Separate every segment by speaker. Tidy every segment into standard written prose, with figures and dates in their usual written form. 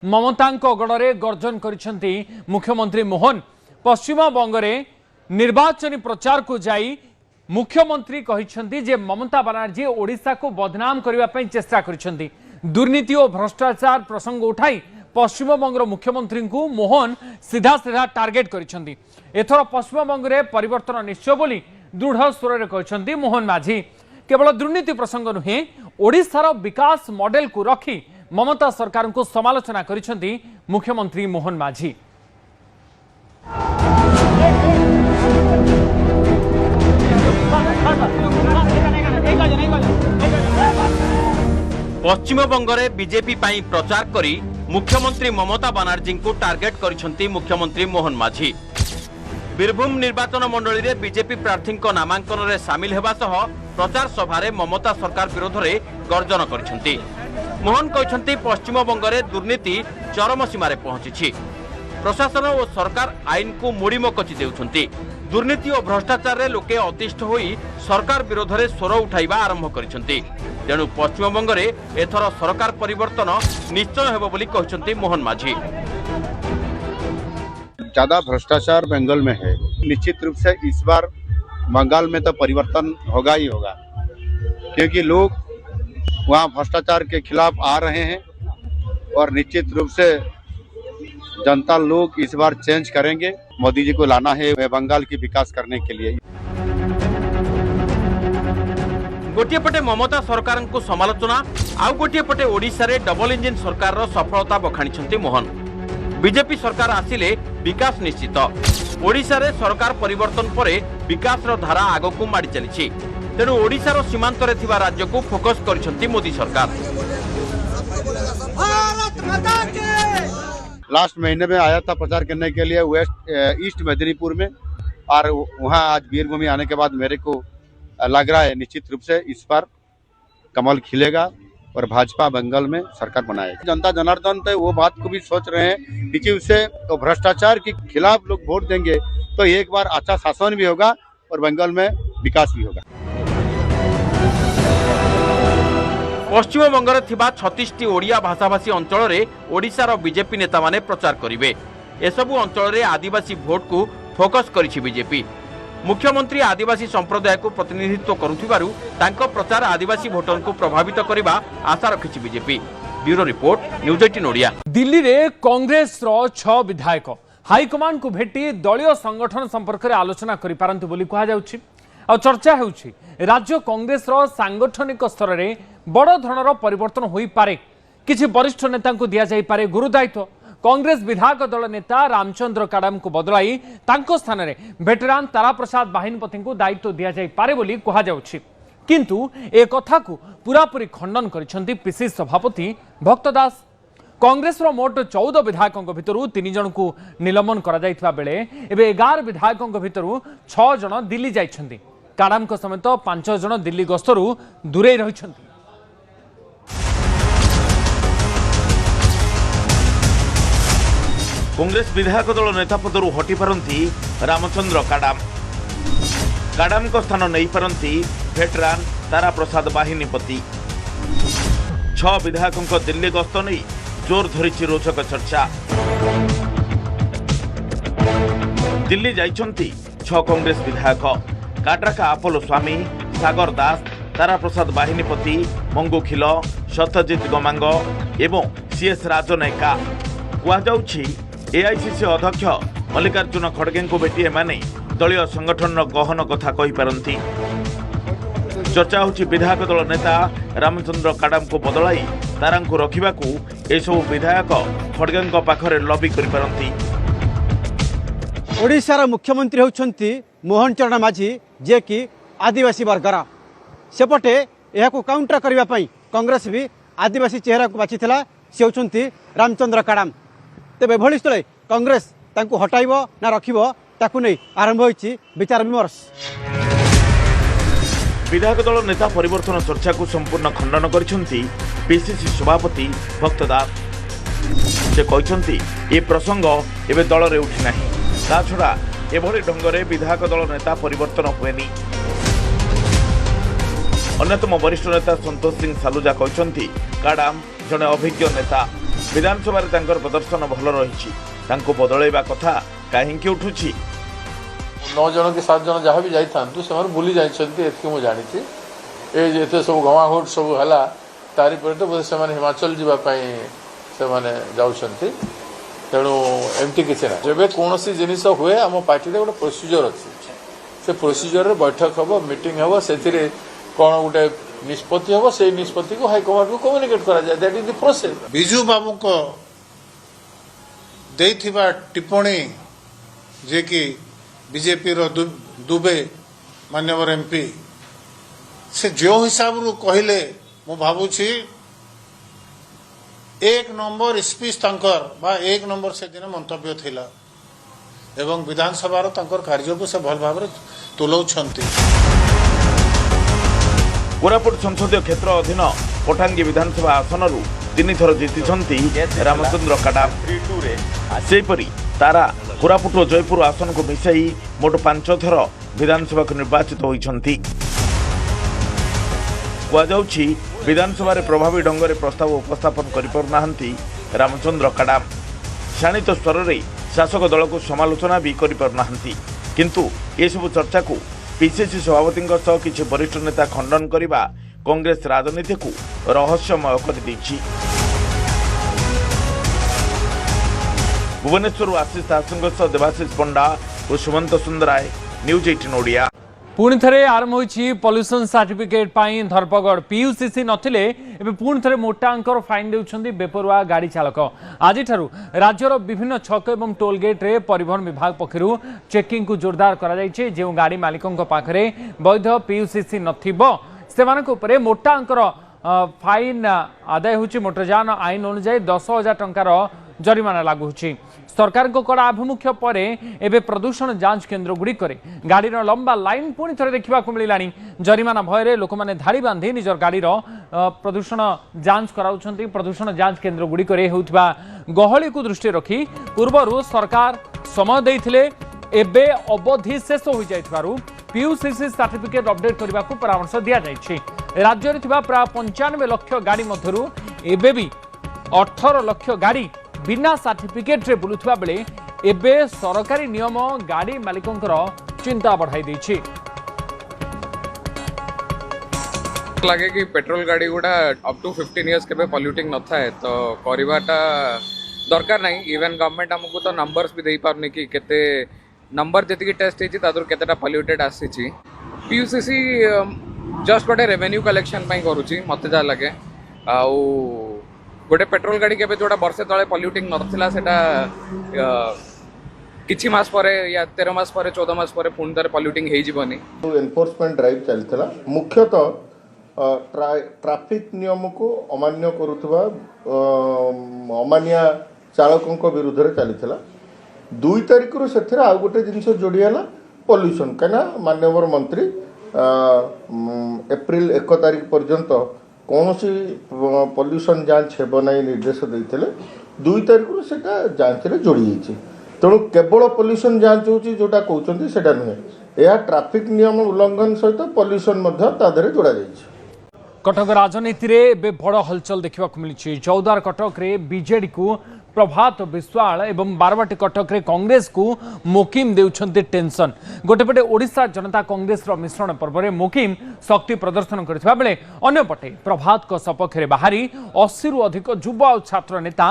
Speaker 1: ममतांक गड़े गर्जन करिसेंती मुख्यमंत्री मोहन पश्चिम बंगरे निर्वाचनी प्रचार को जाई मुख्यमंत्री कहिसेंती जे ममता बनर्जी ओडिशा को बदनाम करने पई चेष्टा करिसेंती। दुर्नीति और भ्रष्टाचार प्रसंग उठाई पश्चिम बंगर मुख्यमंत्री को मोहन सीधा सीधा टार्गेट करिसेंती। एथर पश्चिम बंगरे परिवर्तन निश्चय बोली दृढ़ स्वर में कहिसेंती मोहन माझी। केवल दुर्नीति प्रसंग नुहे ओडिशार विकास मॉडल को रखी ममता सरकार को समालोचना करिसेंती मुख्यमंत्री मोहन माझी।
Speaker 2: पश्चिम बंगरे बीजेपी पाई प्रचार करी मुख्यमंत्री ममता बनर्जी को टार्गेट करिसेंती मुख्यमंत्री मोहन माझी। बीरभूम निर्वाचन मंडली रे बीजेपी प्रार्थी नामांकन रे सामिल हेबा सह प्रचार सभा रे ममता सरकार विरोध में गर्जन करिसेंती। मोहन कहते पश्चिम बंगरे दुर्नीति चरम सीमार पहुंची। प्रशासन और सरकार आईन को मोड़ी मकची देउछंती। दुर्नीति और भ्रष्टाचार रे लोके अतिष्ठ होई सरकार विरोध में स्वर उठाइबा आरंभ करिसेंती। तेणु पश्चिम बंगरे एथर सरकार परिवर्तन निश्चय हेबो बोली कहते मोहन माझी।
Speaker 3: ज्यादा भ्रष्टाचार बंगाल में है, निश्चित रूप से इस बार बंगाल में तो परिवर्तन होगा ही होगा, क्योंकि लोग वहाँ भ्रष्टाचार के खिलाफ आ रहे हैं और निश्चित रूप से जनता लोग इस बार चेंज करेंगे। मोदी जी को लाना है बंगाल की विकास करने के लिए।
Speaker 2: गोटे पटे ममता सरकार को समालोचना, आउ गोटे पटे ओडिशा रे डबल इंजिन सरकार रो सफलता बखाणी मोहन। बीजेपी सरकार आसिले विकास निश्चित। ओडिशा रे सरकार परिवर्तन परे विकास रो धारा आगो को माड़ी चली। तेणु ओडिशार सीमांत रे थिबा राज्य को फोकस करिसेंती मोदी सरकार।
Speaker 3: लास्ट महीने में आया था प्रचार करने के लिए ईस्ट मेदिनीपुर में, और वहां आज वीरभूमि आने के बाद मेरे को लग रहा है निश्चित रूप से इस बार कमल खिलेगा और भाजपा बंगाल में सरकार बनाएगी। जनता जनार्दन तो वो बात को भी सोच रहे हैं कि उससे तो भ्रष्टाचार के खिलाफ लोग वोट देंगे तो एक बार अच्छा शासन भी होगा और बंगाल में विकास भी होगा।
Speaker 2: पश्चिम बंगरे थिबा 36 ओडिया भाषाभाषी अंचल रे ओडिशार बीजेपी नेता माने प्रचार करिवे। एसबु अंचल रे आदिवासी भोट को फोकस करिछि बीजेपी। मुख्यमंत्री आदिवासी संप्रदाय को प्रतिनिधित्व करुथिबारु तांको प्रचार आदिवासी भोटर को प्रभावित करिबा आशा रखिछि BJP. Bureau report news 18 Odia.
Speaker 1: Delhi रे कांग्रेस रो 6 विधायक हाईकमांड को भेटी दलीय संगठन संपर्क में आलोचना करि पारंतु बोली कहा जाउछि। आ चर्चा हेउछि राज्य कांग्रेस रो सांगठनिक स्तर रे बड़ धरणर परिवर्तन होई पारे। किछि वरिष्ठ नेता को दिया जाई पारे गुरुदायित्व। कांग्रेस विधायक दल नेता रामचंद्र काडाम को बदलाई तांको स्थान रे वेटेरान तारा प्रसाद बाहिनीपति को दायित्व दिया जाई पारे बोली कहा जाउछि। किंतु ए कथा को पूरापूरी खंडन करिसेंती पीसीसी सभापति भक्त दास। कांग्रेस रो मोट 14 विधायकों भितरु 3 जन को निलंबन करा जाइतबा बेले एबे 11 विधायकों भितरु 6 जन दिल्ली जाइछंती। काडाम को समेत 5 जन दिल्ली गस्तरु दूरे रहिछंती।
Speaker 4: कांग्रेस विधायक दल नेता पदरू हटि पारंती रामचंद्र काडाम। काडाम को स्थान नहीं पारंती वेटरान तारा प्रसाद बाहिनीपति। 6 विधायकों दिल्ली गस्त नहीं जोर धरी रोचक चर्चा। दिल्ली जाइछंती 6 कांग्रेस विधायक काड्राका आपोलो स्वामी, सागर दास, तारा प्रसाद बाहिनीपति, मंगू खिल, सत्यजित गमांग एवं सीएस राजनायका। कहुछि एआईसीसी अध्यक्ष मल्लिकार्जुन खड़गे को भेटी एमाने दलीय संगठन गहन कथा कहि पारंती। चर्चा होछि विधायक दल नेता रामचंद्र काडाम को बदलाई तारा को रखिबाकू एसबु विधायक खड़गे पाखरे लबी करि पारंती।
Speaker 5: ओडिशार मुख्यमंत्री होउछंती मोहन चरण माझी, जे कि आदिवासी वर्गर। सेपटे यह काउंटर करने पाई कांग्रेस भी आदिवासी चेहरा को बाछिथिला, से होउछंती रामचंद्र काडाम। तेबे भली स्थले कांग्रेस तांको हटाइबो ना रखिबो ताकू नै आरंभ होइछि विचार विमर्श।
Speaker 4: विधायक दल नेता परिवर्तन चर्चा को संपूर्ण खंडन करिसेंती पीसीसी सभापति भक्त दास। से कहते ये प्रसंग एवं दल में उठी नहीं, ता छड़ा एभली ढंगरे विधायक दल नेता परिवर्तन हुएनी। अन्यतम वरिष्ठ नेता संतोष सिंह सालुजा कहते काडाम जड़े अभिज्ञ नेता, विधानसभा तांकर प्रदर्शन भल रही बदलैबा कथा कहीं उठुछि
Speaker 6: 9 जन कि 7 जन जहाँ भी जाइथांतु से बुली जाइछन्ति एतके मु जानिछि ए जेते सब गवाहोट सब हला तारि पर तो बोधे से हिमाचल जीवा पई से माने जाउछन्ति तेणु एमती किसी ना जब कौन जिनिस हुए आम पार्टी गोटे प्रोसीजर अच्छी से प्रोसीजर बैठक हम मीटिंग हम से कौन गोटे निष्पत्ति हम से निष्पत्ति को हाईकमांड को कम्युनिकेट करा जाए that is the process.
Speaker 7: Biju Babu को देथिबा टिप्पणी जे कि बीजेपी रो दुबे मान्यवर एमपी से जो हिसाब रू कहले मु भाबुछि 1 नंबर स्पीच तांकर बा 1 नंबर से दिन मंतव्य थिला एवं विधानसभा रो तांकर कार्य को से भल भाबरे तुलौछंती।
Speaker 4: कोरापुट संसदीय क्षेत्र अधीन पटांगी विधानसभा आसन 3 थर जीति रामचंद्र काडाम सेपरी तारा कोरापुट और जयपुर आसन को मिसाई मोट 5 थर विधानसभा को निर्वाचित होइछंती। कहुछि विधानसभा प्रभावी ढंग से प्रस्ताव उपस्थापन करिपारुनाहांती रामचंद्र काडाम शाणित स्तर में शासक दल को समालोचना भी करिपारुनाहांती किंतु ये सब चर्चा को पीसीसी सभापति किसी वरिष्ठ नेता खंडन करने कांग्रेस राजनीति को रहस्यमय कर देछि। भुवनेश्वर आशीष दास देवाशीष पंडा और सुमंत सुंदराय न्यूज 18 ओडिया।
Speaker 1: पुणी थे आरंभ होइछि पॉल्यूशन सर्टिफिकेट पाई धरपगड़ पीयूसीसी नथिले एबे पुणी थे मोटा अंकर फाइन देउछन्ती बेपरुआ गाड़ी चालक। आज राज्यर विभिन्न छक एवं टोल गेट रे परिवहन विभाग पक्षरु चेकिंग को जोरदार करा जायछि। जे गाड़ी मालिकंक पाखरे वैध पीयूसीसी नथिबो सेमानक उपरे मोटा अंकर फाइन आदाय होछि। मोटरयान आईन अनुसार 10,000 टंकार जरिमाना लागू होछि। सरकार को कड़ा आभिमुख्य पर एवं प्रदूषण जांच केन्द्र गुड़िक गाड़ी लंबा लाइन पुणी थे देखा मिलानी। जरिमाना भय लोक मैंने धाड़ी बांधि निजर गाड़ी प्रदूषण जांच कराउछन्ति। प्रदूषण जांच केन्द्र गुड़िक होउथिबा गहली को दृष्टि रखी पूर्व सरकार समय देइथिले एबे अवधि शेष हो जाइथिबारु पीयूसीसी सर्टिफिकेट अपडेट करने को परामर्श दिया जाइछि। राज्य में प्राय 95 लाख गाड़ी मध्यरु एबे भी 18 लाख गाड़ी बिना सर्टिफिकेट रे बुलुथबा बेले एबे सरकारी नियम गाड़ी मालिकंकर चिंता बढ़ाई देछि।
Speaker 8: लगे कि पेट्रोल गाड़ी गुड़ा अप टू 15 इयर्स के पॉल्यूटिंग न थाए तो करवाटा दरकार नहीं। इवन गवर्नमेंट हमको तो नंबर्स भी दे पारनी कि केते नंबर जति टेस्ट होती तादर केतेटा पॉल्यूटेड आसी। पीयूसीसी जस्ट गोटे रेवेन्यू कलेक्शन पई करूची मते जा लगे आउ गोटे पेट्रोल गाड़ी के जोड़ा वर्षे तले पॉल्यूटिंग नथिला सेटा किछि मास परे या 13 मास परे 14 मास परे पुणी तार पॉल्यूटिंग हे जीवनी।
Speaker 7: एनफोर्समेंट ड्राइव चलता मुख्यतः ट्रैफिक नियम को अमान्य करुवा अमानिया चालकों विरुद्ध रे चलता 2 तारिख रु से आउ गोटे जिनस जोड़ीगला पॉल्यूशन कहीं माननीय मंत्री एप्रिल 1 तारिख पर्यंत कौन सी पॉल्यूशन जांच हेब ना निर्देश देते 2 तारिख रु से जांच रे जोड़ी जाइए। तेणु केवल पॉल्यूशन जांच होची जोटा कहउछन्ती सेटा नुहे या ट्रैफिक नियम उल्लंघन सहित पॉल्यूशन मध्य तादरे जोड़ा जाइए।
Speaker 1: कटक राजनीति रे बे बड़ हलचल देखा मिली। चौदार कटक रे बीजेडी को प्रभात विश्वाल एवं बारवाटी कटक रे कांग्रेस को मोकिम देउछन्ते टेंशन। गोटेपटे ओडिशा जनता कांग्रेस रो मिश्रण पर्व रे मोकिम शक्ति प्रदर्शन करथिबा बेले अन्यपटे प्रभात को सपक्ष रे बाहरी 80 रु अधिक युवा और छात्र नेता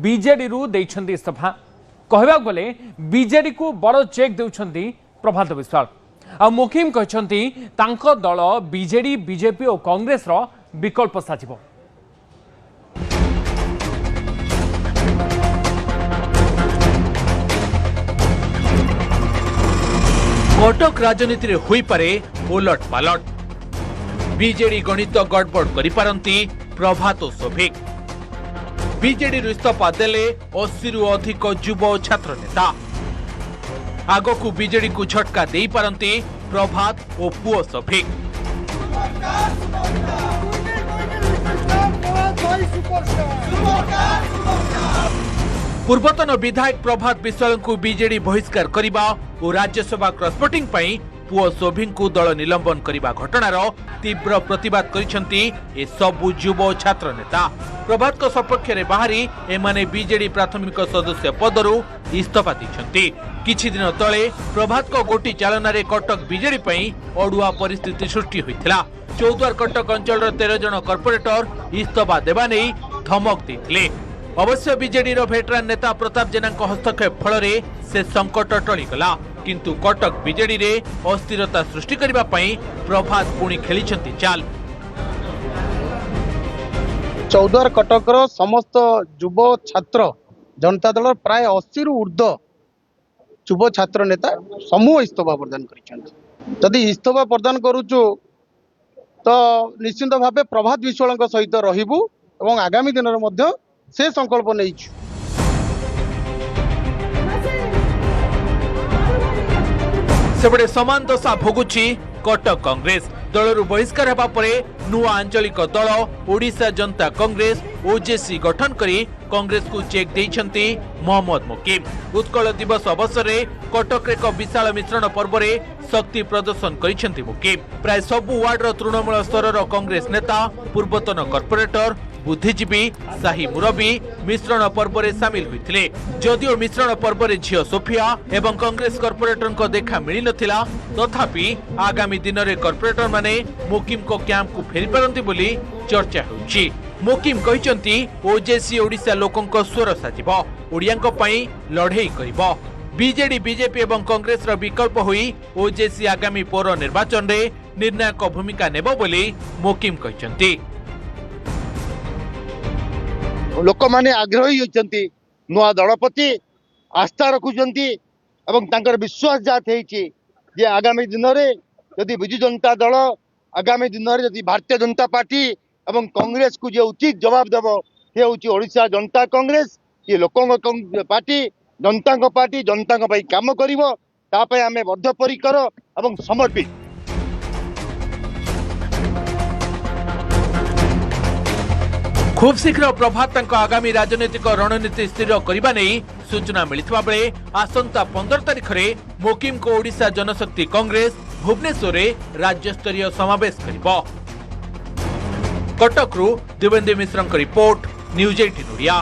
Speaker 1: बीजेडी रु देइछन्ती इस्तीफा। कहबा गले बीजेडी को बड़ चेक देउछन्ती प्रभात विश्वाल। आ मोकिम कहछन्ती तांको दल बीजेडी बीजेपी और कांग्रेस रो विकल्प साजिबो।
Speaker 9: कटक राजनीति रे होई पारे उलट पालट। बीजेडी गणित गड़बड़ करि पारंती प्रभात शोभिक। बीजेडी इस्तीफा देले 80 रु अधिक युवा और छात्र नेता। आगो को बीजेडी को झटका दे पारंती प्रभात और पुओ शोभिक। पूर्वतन विधायक प्रभात विश्वाल को बीजेडी बहिष्कार करने और राज्यसभा क्रॉसवोटिंग पुओ शोभिं को दल निलंबन करने घटनार तीव्र प्रतिवाद करिसेंती ए सबु युव छात्र नेता। प्रभात को सपक्ष में बाहरी एमाने बीजेडी प्राथमिक सदस्य पदरू इस्तीफा दैछंती। किछि दिन तले प्रभात को गोटी चालन में कटक बीजेडी पई अड़ुआ परिस्थिति सृष्टि होइथिला। चौद्वार कटक अंचल 13 जन कॉर्पोरेटर इस्तीफा देवा नहीं धमक देथिले। अवश्य बीजेडी भेटरान नेता प्रताप जेना हस्तक्षेप फल से संकट टळीगला, किंतु कटक बीजेडी रे अस्थिरता सृष्टि करबा पई प्रभात पुणी खेलिछंती चाल।
Speaker 10: चौद्वार कटकर समस्त युव छात्र जनता दल प्राय 80 रु ऊर्ध्व युव छात्र नेता समूह इस्तीफा प्रदान कर। जदि इस्तीफा प्रदान करुचु तो निश्चित भाव प्रभात विश्वाल सहित रहिबु एवं आगामी दिन में से संकल्प नहीं।
Speaker 9: सेबड़े समान दशा भोगुची कटक कांग्रेस। दलरू बहिष्कार हेबा परे नुआ आंचलिक दल ओडिशा जनता कांग्रेस ओजेसी गठन करी कांग्रेस को चेक देइछंती मोहम्मद मुकीम। उत्कल दिवस अवसर रे कटक एक विशाल मिश्रण पर्व रे शक्ति प्रदर्शन करिछंती मुकीम। प्राय सबु वार्ड रो तृणमूल स्तर रो कांग्रेस नेता पूर्वतन कॉर्पोरेटर बुद्धिजीवी शाही मुरबी मिश्रण पर्व में सामिल होते। जदिओ मिश्रण पर्व में झील सोफिया एवं कांग्रेस कॉर्पोरेटर को देखा मिल नथिला, तथापि आगामी दिन में कॉर्पोरेटर माने मुकीम को कैंप को फेरी पारंती बोली चर्चा होउची। मुकीम कहिसंती ओजेसी ओडिशा लोकंक स्वर साजिब, ओडियांक पई लढेई करिब। बीजेडी बीजेपी एवं कांग्रेस रो विकल्प होई ओजेसी आगामी पौर निर्वाचन रे निर्णायक भूमिका नेबो बोली मुकीम कहिसंती।
Speaker 10: लोक माने आग्रही होती नुआ दल प्रति आस्था रखुंट और विश्वास जात जे आगामी दिन में जदि विजु जनता दल आगामी दिन में जदि भारतीय जनता पार्टी एवं कांग्रेस को जो उचित जवाब देव ये हूँ ओडिशा जनता कांग्रेस, ये लोकों पार्टी जनता पार्टी जनता काम कर आम बद्धपरिकर और समर्पित।
Speaker 9: खूब शीघ्र प्रभात आगामी राजनीतिक रणनीति स्थिर करने नहीं सूचना मिलता बेले आसंता 15 तारिख में मुकीम को ओडिशा जनशक्ति कांग्रेस भुवनेश्वर में राज्यस्तरीय समावेश करिबो। कटकरू देवेंद्र मिश्र रिपोर्ट न्यूज 18 ओडिया।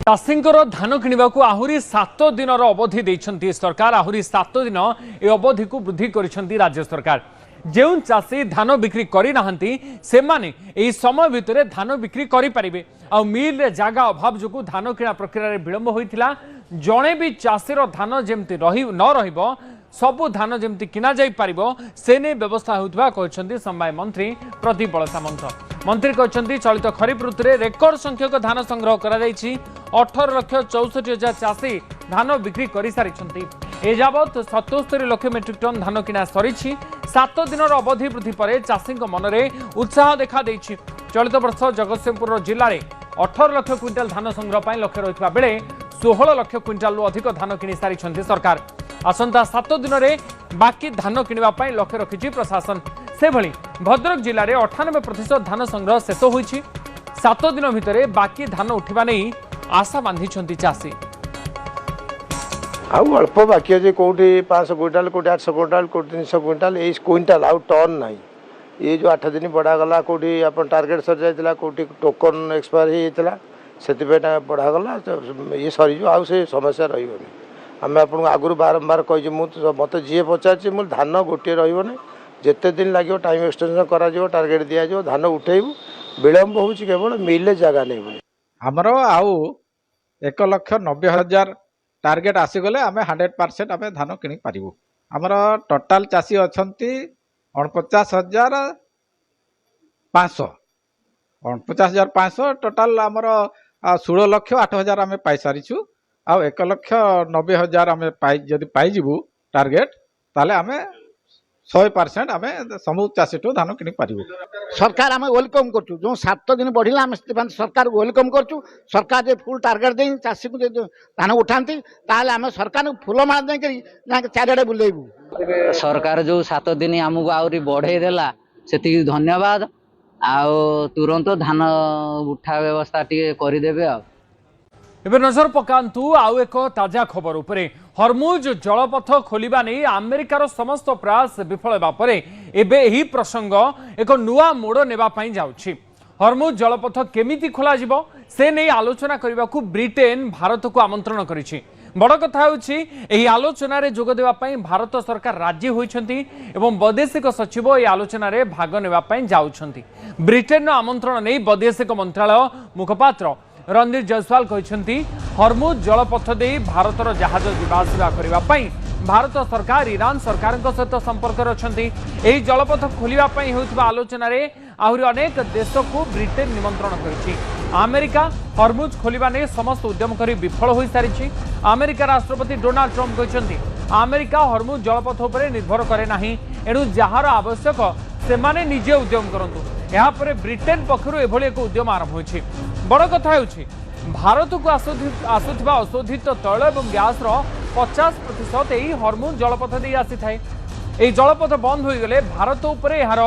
Speaker 1: चाषींकर धान किणवाकू आहुरी 7 दिन अवधि देइछंती सरकार। आहुरी 7 दिन ए अवधि को वृद्धि करिसंती राज्य सरकार। जो चाषी धान बिक्री करिनाहांती सेमाने एही समय भितर धान बिक्री करि परिबे। आ मिल रे जागा अभाव जोगु धान किणा प्रक्रिया रे विलंब होइथिला। जणे भी चाषीर धान जेमती न रहिबो सबु धान जेमती किना जाई परिबो से ने व्यवस्था होउथबा कहछंती समवाय मंत्री प्रदीप बळ सामंत। मंत्री कहछंती चलित खरीफ ऋतु रे रेकर्ड संख्यक धान संग्रह करा जायछि। 18,64,000 चाषी धान बिक्री करि सारिछंती। ए जाबत 77 लाख मेट्रिक टन धान किना सरिछि। 7 दिन अवधि वृद्धि पर चाषी मनरे उत्साह देखा देछि। चलित वर्ष जगतसिंहपुर जिले में 18 लाख क्विंटाल धान संग्रह पर लक्ष्य रही बेले 16 लाख क्विंटाल अधिक धान किनी सारी सरकार। आसंता 7 दिन में बाकी धान किणवाई लक्ष्य रखी प्रशासन। से भली भद्रक जिले में 98% धान संग्रह शेष होइछि। 7 दिन भितर बाकी धान उठा नहीं आशा बांधी चाषी।
Speaker 11: आउ अल्प बाकी अच्छे कौटी 500 क्विंटाल कौटी 800 क्विंटाल कौटी 300 क्विंटाल ये क्विंटाल आउ टन नहीं। ये जो 8 दिन बढ़ागला कौटी अपन टार्गेट सर जाता कौटी टोकन एक्सपायर होता से बढ़ागला ये सरीज आउ से समस्या रही। आम आपको आगुरी बारंबार कही मत जी पचार मुझे धान गोटे रही जिते दिन लगे टाइम एक्सटेंशन करा टार्गेट दिज्व धान उठेबू विलम्ब हो केवल मिले जगह नहीं बोली
Speaker 12: आमर आउ 1,90,000 टार्गेट आसीगले आम 100% आम धान किणी पारिबु। आमर टोटाल चाषी अछंती 49,500 49,500 टोटाल आमर 16,08,000 आम पाई सारिछु। आ 1,90,000 आम जदि पाइजिबु टार्गेट ताले आम 100% आम समूह चाषी धान किणी पारिबु।
Speaker 10: सरकार आम वेलकम करछु जो 7 दिन बढ़िला आम सरकार वेलकम करछु। सरकार जे फुल टार्गेट दे चाषी को धान उठाती ताले आम सरकार फूल माला दे चारिड़े बुलेबू।
Speaker 13: सरकार जो 7 दिन आमको आउरी बढ़े देला सेति धन्यवाद। आ तुरंत धान उठा व्यवस्था टी करदेवे।
Speaker 1: एबे नजर पकांतु आउ एक ताजा खबर उपरे हरमुज जलपथ खोलिबा नहीं अमेरिकार समस्त प्रयास विफल हेबा परे एबे एही प्रसंग एक नुआ मोड़ नेबा पई जाउछि। हरमुज जलपथ केमिति खोला जिवो से नहीं आलोचना करने को ब्रिटेन भारत को आमंत्रण करिछि। बड़ कथा होछि एही आलोचना रे जोग देबा पई भारत सरकार राजी होइछंती एवं वैदेशिक सचिव एही आलोचना रे भाग नेबा पई जाउछंती। ब्रिटेन आमंत्रण नहीं वैदेशिक मंत्रालय मुखपात्र रणदीप जायसवाल कहते हरमुज जलपथ दे भारतर जहाज जावासवा करने भारत सरकार ईरान सरकार सहित संपर्क अच्छी। यही जलपथ खोलने होता आलोचन आहरी अनेक देश को ब्रिटेन निमंत्रण कर अमेरिका हरमुज खोलने नहीं समस्त उद्यम कर विफल हो सारी। अमेरिका राष्ट्रपति डोनाल्ड ट्रंप कहते अमेरिका हरमुज जलपथ पर निर्भर करे ना एणु जार आवश्यक से माने निजे उद्यम करंतु। यहाँ पर ब्रिटेन पक्षर एभली एक उद्यम आरंभ होछि। बड़ कथा होछि भारत को आसुथिबा अशोधित तैल और गैस 50% यही हरमुज जलपथ दे आसी थाए। यही जलपथ बंद हो गले भारत उपरे यार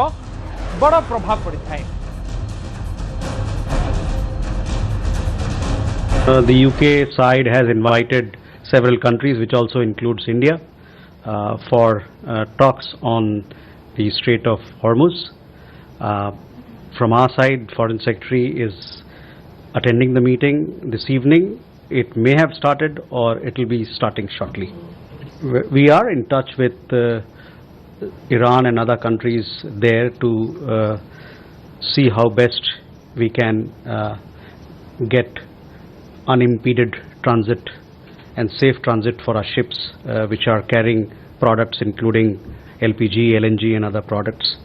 Speaker 1: बड़ प्रभाव पड़ी थाए।
Speaker 14: The UK side has invited several countries, which also includes India, for talks on the Strait of Hormuz. From our side, Foreign Secretary is attending the meeting this evening. It may have started or it will be starting shortly. We are in touch with Iran and other countries there to see how best we can get unimpeded transit and safe transit for our ships which are carrying products including LPG, LNG and other products.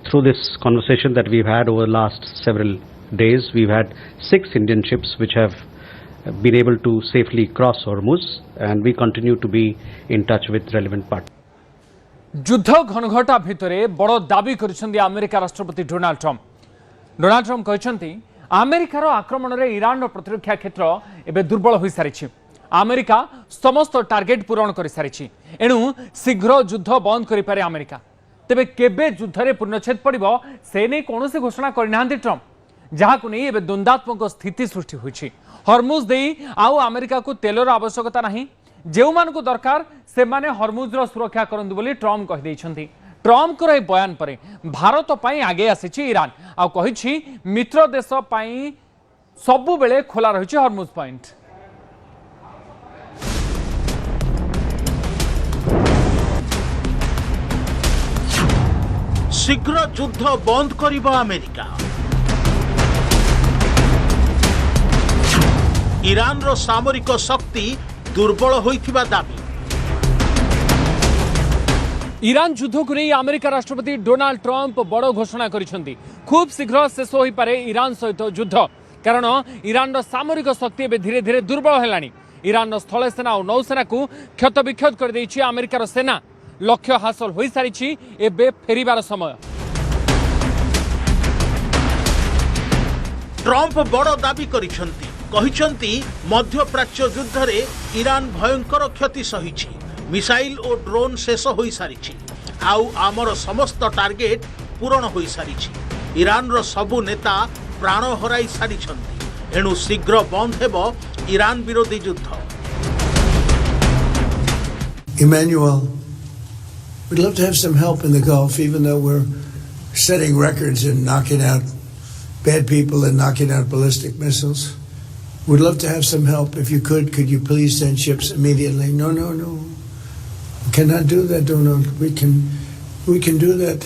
Speaker 14: Through this conversation that we've had over the last several days, we've had 6 Indian ships which have been able to safely cross Hormuz, and we continue to be in touch with relevant parties.
Speaker 1: युद्ध घनघटा भितरे बड़ दाबी करिसेंती America राष्ट्रपति Donald Trump कहते अमेरिकार आक्रमण रे Iran रो प्रतिरक्षा क्षेत्र एबे दुर्बल हो सारी। अमेरिका समस्त टार्गेट पूरण कर सारी एणु शीघ्र युद्ध बंद करि पारे अमेरिका। तेबे केबे युद्ध रे पूर्णछेद पड़िबो से नै कोनोसी घोषणा करिनाहांती ट्रंप, जहाकु नै एबे द्वंद्वात्मक स्थिति सृष्टि होइछि। हरमुज देई आउ अमेरिका को तेलर आवश्यकता नाही, जेउ मानको दरकार से माने हरमुज रो सुरक्षा करंदु बोली ट्रंप कहि दैछंती। ट्रंप को बयान पर भारत पई आगे आसी ईरान आ कहिछि मित्र देश पई सबु बेले खोला रहिछि हरमुज पॉइंट।
Speaker 4: शीघ्र युद्ध बंद करिबो अमेरिका। ईरान रो सामरिक शक्ति दुर्बल होइथिबा दाबी।
Speaker 1: ईरान युद्ध को नहीं अमेरिका राष्ट्रपति डोनाल्ड ट्रंप बड़ घोषणा करिसेंती। खूब शीघ्र शेष हो पारे ईरान सहित युद्ध, कारण ईरान सामरिक शक्ति धीरे धीरे दुर्बल हेलानी। ईरान स्थल सेना और नौसेना को क्षत विक्षत कर देछि अमेरिकार सेना। लक्ष्य हासिल हो सारी एबे फेरिबार समय।
Speaker 4: ट्रंप बड़ दाबी करिसेंती, कहिसेंती मध्यप्राच्य युद्ध रे ईरान भयंकर क्षति सहिछि। मिसाइल और ड्रोन शेष हो सारी आउ आमर समस्त टार्गेट पूरण हो सारी। ईरान रो सबु नेता प्राण हराई सारी एणु शीघ्र बंद हेबो ईरान विरोधी युद्ध।
Speaker 15: Emmanuel, we'd love to have some help in the Gulf, even though we're setting records and knocking out bad people and knocking out ballistic missiles. We'd love to have some help. If you could you please send ships immediately? No. We cannot do that, Donald. We can do that.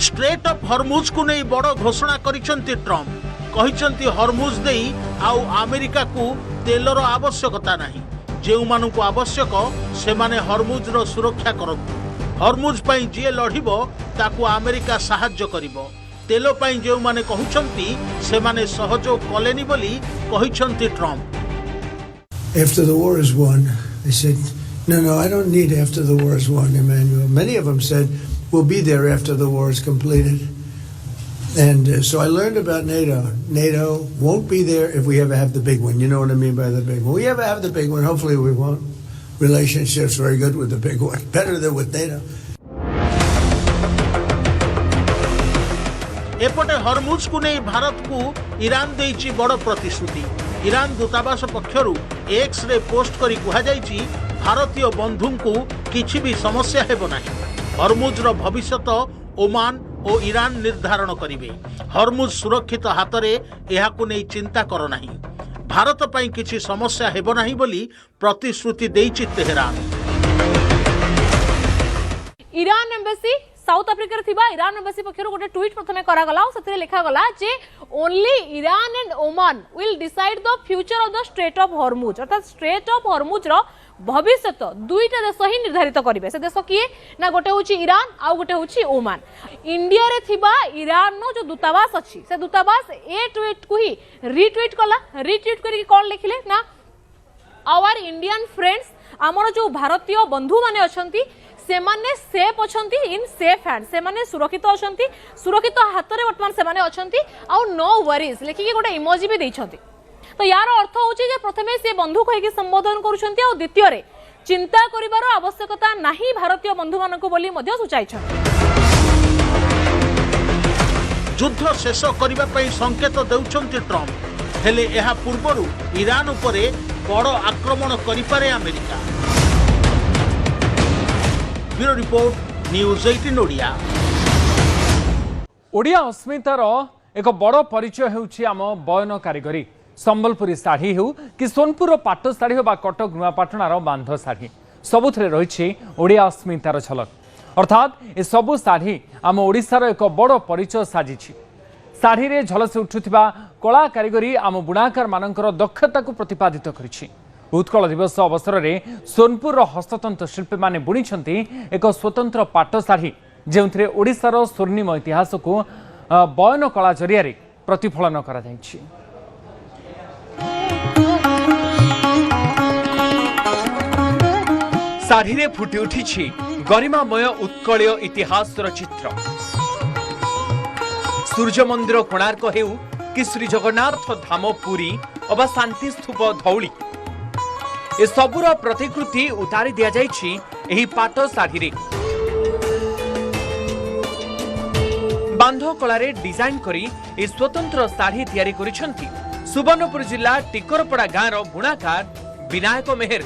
Speaker 4: Strait of Hormuz को नहीं बड़ घोषणा करिसेंती Trump. कहिसेंती हरमुज देई आउ America को तेलर आवश्यकता नाही, जेउ मानु को आवश्यक से माने हरमुज रो सुरक्षा करंतु। हरमुज पई जे लढिबो ताकू अमेरिका सहाय्य करिवो। तेलो पई जेउ माने कहुचंती से माने सहयोग कलेनी बोली कहिसेंती Trump.
Speaker 15: After the war is won, they said, no, I don't need after the war is won, Emmanuel. Many of them said, we'll be there after the war is completed. And so I learned about NATO. NATO won't be there if we ever have the big one. You know what I mean by the big one. We ever have the big one, hopefully we won't. Relationships very good with the big one, better than with NATO.
Speaker 11: एपटे हरमुज को नहीं भारत को Iran देइछि बड़ प्रतिश्रुति। Iran दूतावास पक्षरु X ray post करी कुहा जाइछि भारतीय बंधु को किछि भी समस्या हेबो नाही। हरमुज रो भविष्यत ओमान और ईरान निर्धारण करिवे। हरमुज सुरक्षित हाथ रे एहाकु नहीं चिंता करो नाही। भारत पई किछि समस्या हेबो नाही बोली प्रतिश्रुति देइछि Tehran.
Speaker 16: Iran embassy South Africa थिबा ईरान एम्बेसी पक्षरु गोटे ट्वीट प्रथमे करा गला और सतरे लिखा गला जे only Iran and Oman will decide the future of the strait of Hormuz. अर्थात स्ट्रेट ऑफ हरमुज रो भविष्यत दुईटा देश ही निर्धारित करिवे। से देश किए ना गोटे होची ईरान आ गोटे होची ओमान। इंडिया रे थिबा ईरान नो जो दूतावास अछि से दूतावास ए ट्वीट को ही रीट्वीट कला। रीट्वीट करी कोन लिखिले ना आवर इंडियन फ्रेंड्स हमर जो भारतीय बंधु माने अछंती सेमाने सेफ अछंती इन सेफ हैंड। सेमाने सुरक्षित अछंती सुरक्षित हाथ रे वर्तमान सेमाने अछंती आ नो वरीज लेखिके गोटे इमोजी भी दैछंती। तो यार अर्थ होची जे प्रथमे से बंधु कहिके संबोधन करूछंती आ द्वितीय रे चिंता करिवार आवश्यकता नाही भारतीय बंधु मानको बोली मध्ये सुचाइछंती।
Speaker 11: युद्ध शेष करबा पई संकेत देउछंती ट्रम्प। हेले एहा पूर्वरु ईरान उपरे बड़ आक्रमण करि पारे America. Bureau report news 18 Odia.
Speaker 1: Odia अस्मितार एक बड़ परिचय हेउछि आम बयन कारीगरी। संबलपुरी साड़ी हो कि सोनपुर पाट साड़ी हो बा कटक नुआपाटणार बांध साड़ी सबुथिरे रही ओडिया अस्मितार झलक। अर्थात ए सबु साड़ी आम ओडिशार एक बड़ परिचय साजिछि। साड़ी रे झलसी उठुथिबा कला कारीगरी आम बुणाकार मानकर दक्षता को प्रतिपादित करिछि। उत्कल दिवस अवसर में सोनपुर हस्ततंत्र शिल्पी माने बुणिछंती एक स्वतंत्र पाट साड़ी जेउथिरे ओडिशार स्वर्णिम इतिहास को बयन कला जरिया रे प्रतिफलन करा जायछि। साड़ी रे फुटी उठी गरिमामय उत्कलीय इतिहास चित्र। सूर्य मंदिर कोणार्क हेउ कि श्री जगन्नाथ धाम पुरी अबा शांति स्तूप धौली ए सबुर प्रतिकृति उतारी दिया जाइछि एही पाट साड़ी रे। बांध कलारे डिजाइन करी ए स्वतंत्र साड़ी तैयारी करिसंती सुवर्णपुर जिला टिकरपड़ा गाँव बुणाकार विनायक मेहर।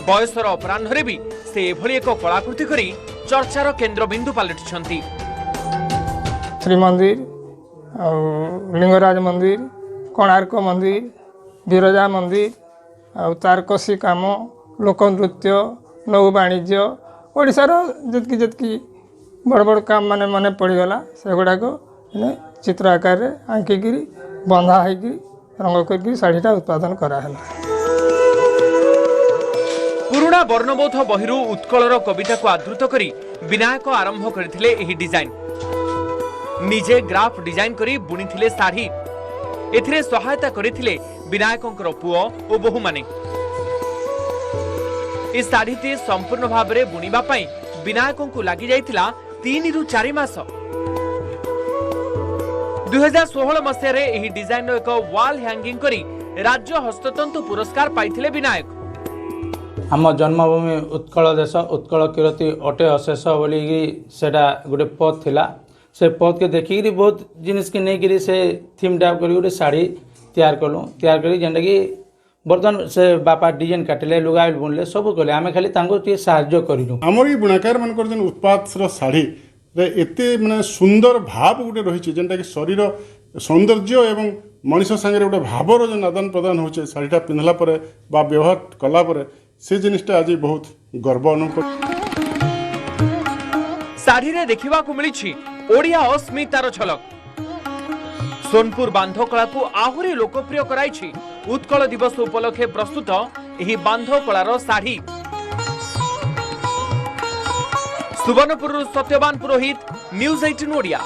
Speaker 1: बयसर अपराह्न भी से एभली एक कलाकृति करी चर्चार केन्द्रबिंदु पलटिछंती।
Speaker 17: श्री मंदिर लिंगराज मंदिर कोणार्क मंदिर बिरजा मंदिर तारकसी काम लोक नृत्य नौ वाणिज्य ओडिशार जतकी जतकी बड़ बड़ काम माने मने पड़गला से गुड़ाक चित्र आकार आंकिकी बंधा होगी रंग कर शाढ़ीटा उत्पादन कराला।
Speaker 1: पुराणा वर्णबोध बहिरू उत्कलर कविता को आदृत करी विनायक आरंभ करथिले एही डिजाइन। निजे ग्राफ डिजाइन करी बुणीथिले साड़ी। एथिरे सहायता करिथिले विनायकंकर पुओ ओ बहु माने। ए साड़ीटी संपूर्ण भाव में बुणीबा पई विनायकंकु लागि जाइथिला 3 रु 4 मास। 2016 मसीह एही डिजाइन एक वाल हैंगिंग करी राज्य हस्ततंतु पुरस्कार पाइथिले विनायक।
Speaker 18: आम जन्मभूमि उत्कल देश उत्कल कीर्ति अटे अशेष बोली सेटा गोटे पद थिला। से पद के देखिकी बहुत जिनिस के नहीं से थीम टाइप कर गोटे साड़ी तैयार कलु। तैयार करी जेनटा कि बर्तमान से बापा डिजाइन काटिले लुगा बुणले सब कले आम खाली टे साहाଯ୍य करूँ।
Speaker 19: आमर ये बुणाकार मान उत्पाद शाढ़ी एते माने सुंदर भाव गोटे रही जेनटा कि शरीर सौंदर्य एवं मनीष सांगे गोटे भावर जो आदान प्रदान होचे शाढ़ीटा पिंधला परे बा व्यवहार कला परे से जिनिसटा आज बहुत गर्व अनुभव।
Speaker 1: साड़ी रे देखिबा को मिलिछि ओडिया अस्मितार झलक। सोनपुर बांध कला को आहुरी लोकप्रिय कराइछि उत्कल दिवस उपलक्षे प्रस्तुत एही बांध कलार साड़ी। सुवर्णपुर सत्यवान पुरोहित न्यूज 18 ओडिया।